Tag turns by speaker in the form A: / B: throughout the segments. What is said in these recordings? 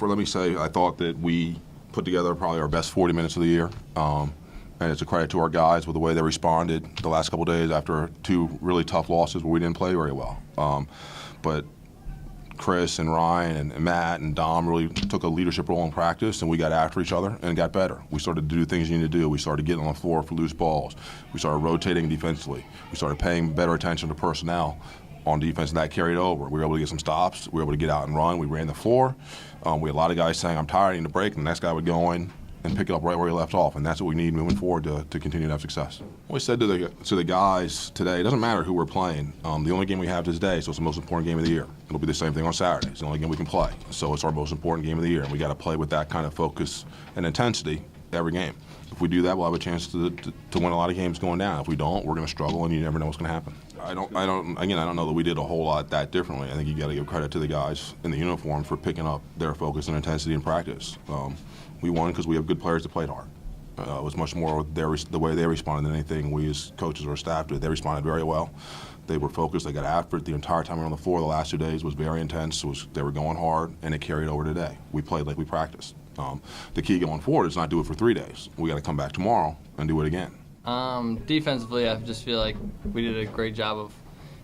A: Let me say, I thought that we put together probably our best 40 minutes of the year. And it's a credit to our guys with the way they responded the last couple of days after 2 really tough losses where we didn't play very well. But Chris and Ryan and Matt and Dom really took a leadership role in practice, and we got after each other and got better. We started to do things you need to do. We started getting on the floor for loose balls. We started rotating defensively. We started paying better attention to personnel on defense, and that carried over. We were able to get some stops. We were able to get out and run. We ran the floor. We had a lot of guys saying, I'm tired, I need a break, and the next guy would go in and pick it up right where he left off, and that's what we need moving forward to continue to have success. We said to the guys today, it doesn't matter who we're playing. The only game we have is today, so it's the most important game of the year. It'll be the same thing on Saturday. It's the only game we can play, so it's our most important game of the year, and we got to play with that kind of focus and intensity every game. If we do that, we'll have a chance to win a lot of games going down. If we don't, we're going to struggle, and you never know what's going to happen. I don't know that we did a whole lot that differently. I think you got to give credit to the guys in the uniform for picking up their focus and intensity in practice. We won because we have good players that played hard. It was much more the way they responded than anything we as coaches or staff did. They responded very well. They were focused. They got after it the entire time we were on the floor. The last 2 days was very intense. They were going hard, and it carried over today. We played like we practiced. The key going forward is not do it for 3 days. We got to come back tomorrow and do it again.
B: Defensively, I just feel like we did a great job of,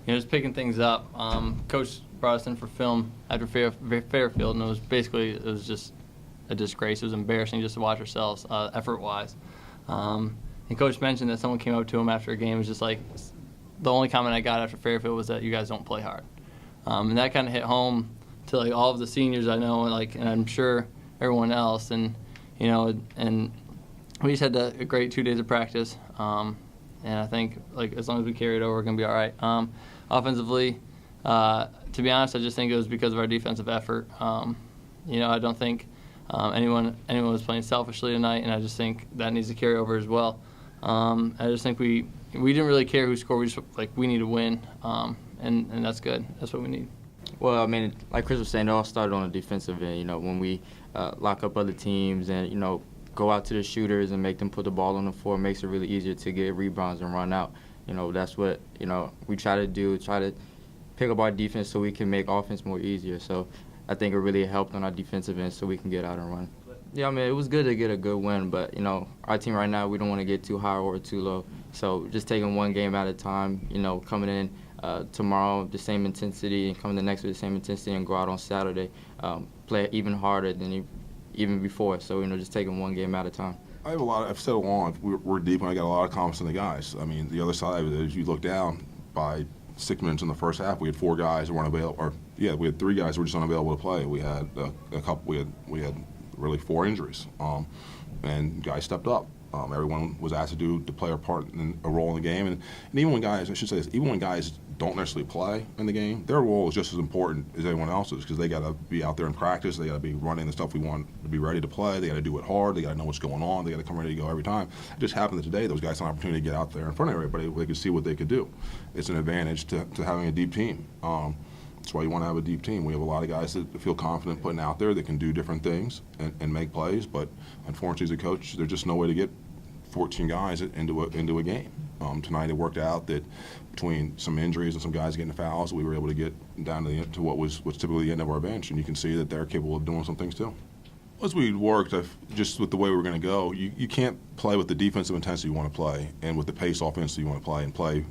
B: just picking things up. Coach brought us in for film after Fairfield, and it was just a disgrace. It was embarrassing just to watch ourselves, effort-wise. And Coach mentioned that someone came up to him after a game and was just like, the only comment I got after Fairfield was that you guys don't play hard. And that kind of hit home to like all of the seniors I know, and I'm sure everyone else. And and we just had a great 2 days of practice. And I think as long as we carry it over, we're gonna be all right. Offensively, to be honest, I just think it was because of our defensive effort. I don't think anyone was playing selfishly tonight, and I just think that needs to carry over as well. I just think we didn't really care who scored. We just we need to win, and that's good. That's what we need.
C: Well, I mean, like Chris was saying, it all started on the defensive end. When we lock up other teams and go out to the shooters and make them put the ball on the floor, makes it really easier to get rebounds and run out. That's what we try to do. Try to pick up our defense so we can make offense more easier. So I think it really helped on our defensive end so we can get out and run. Yeah, I mean, it was good to get a good win, but, our team right now, we don't want to get too high or too low. So just taking one game at a time, coming in tomorrow the same intensity and coming the next with the same intensity and go out on Saturday, play even harder than even before. So, just taking one game at a time.
A: I've said along, we're deep and I got a lot of confidence in the guys. I mean, the other side of it is you look down by 6 minutes in the first half, we had 4 guys who weren't available, we had 3 guys who were just unavailable to play. We had we had really 4 injuries, and guys stepped up. Everyone was asked to play a part in a role in the game, and even when guys, I should say this, even when guys don't necessarily play in the game, their role is just as important as anyone else's because they got to be out there in practice, they got to be running the stuff we want to be ready to play, they got to do it hard, they got to know what's going on, they got to come ready to go every time. It just happened that today those guys had an opportunity to get out there in front of everybody where they could see what they could do. It's an advantage to having a deep team. That's why you want to have a deep team. We have a lot of guys that feel confident putting out there that can do different things and make plays, but unfortunately as a coach, there's just no way to get 14 guys into a game. Tonight it worked out that between some injuries and some guys getting fouls, we were able to get down to what's typically the end of our bench, and you can see that they're capable of doing some things too. As we worked, just with the way we were going to go, you can't play with the defensive intensity you want to play and with the pace offense you want to play and play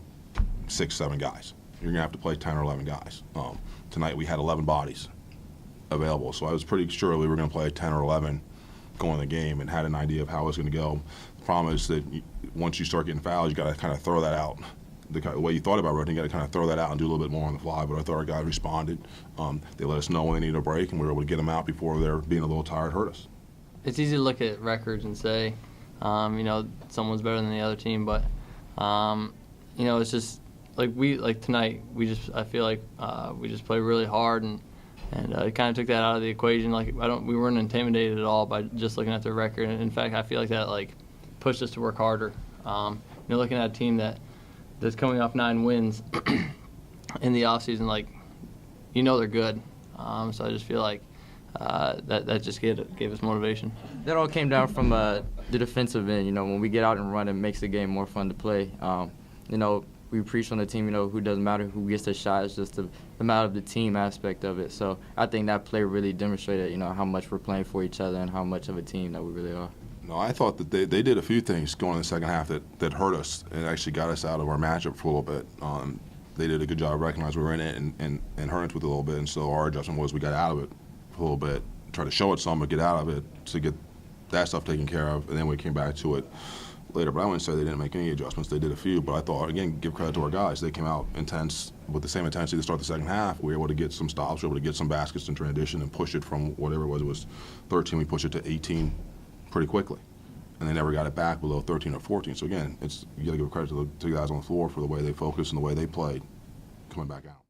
A: 6, 7 guys. You're going to have to play 10 or 11 guys. Tonight we had 11 bodies available, so I was pretty sure we were going to play 10 or 11 going in the game and had an idea of how it was going to go. The problem is that once you start getting fouls, you got to kind of throw that out. The way you thought about rotating, you got to kind of throw that out and do a little bit more on the fly, but I thought our guys responded. They let us know when they needed a break, and we were able to get them out before they're being a little tired hurt us.
B: It's easy to look at records and say, someone's better than the other team, but, it's just, tonight, I feel like we just played really hard, and it kind of took that out of the equation. We weren't intimidated at all by just looking at the record. And in fact, I feel like that pushed us to work harder. Looking at a team that's coming off 9 wins in the offseason, they're good. So I just feel like that just gave us motivation.
C: That all came down from the defensive end. When we get out and run, it makes the game more fun to play. we preach on the team, who doesn't matter who gets the shot. It's just the matter of the team aspect of it. So I think that play really demonstrated, how much we're playing for each other and how much of a team that we really are.
A: No, I thought that they did a few things going in the second half that hurt us and actually got us out of our matchup for a little bit. They did a good job of recognizing we were in it and hurt us with it a little bit. And so our adjustment was we got out of it for a little bit, try to show it some, but get out of it to get that stuff taken care of, and then we came back to it later. But I wouldn't say they didn't make any adjustments. They did a few, but I thought, again, give credit to our guys. They came out intense with the same intensity to start the second half. We were able to get some stops, we were able to get some baskets in transition and push it from whatever it was 13, we pushed it to 18 pretty quickly. And they never got it back below 13 or 14. So again, you got to give credit to the guys on the floor for the way they focused and the way they played coming back out.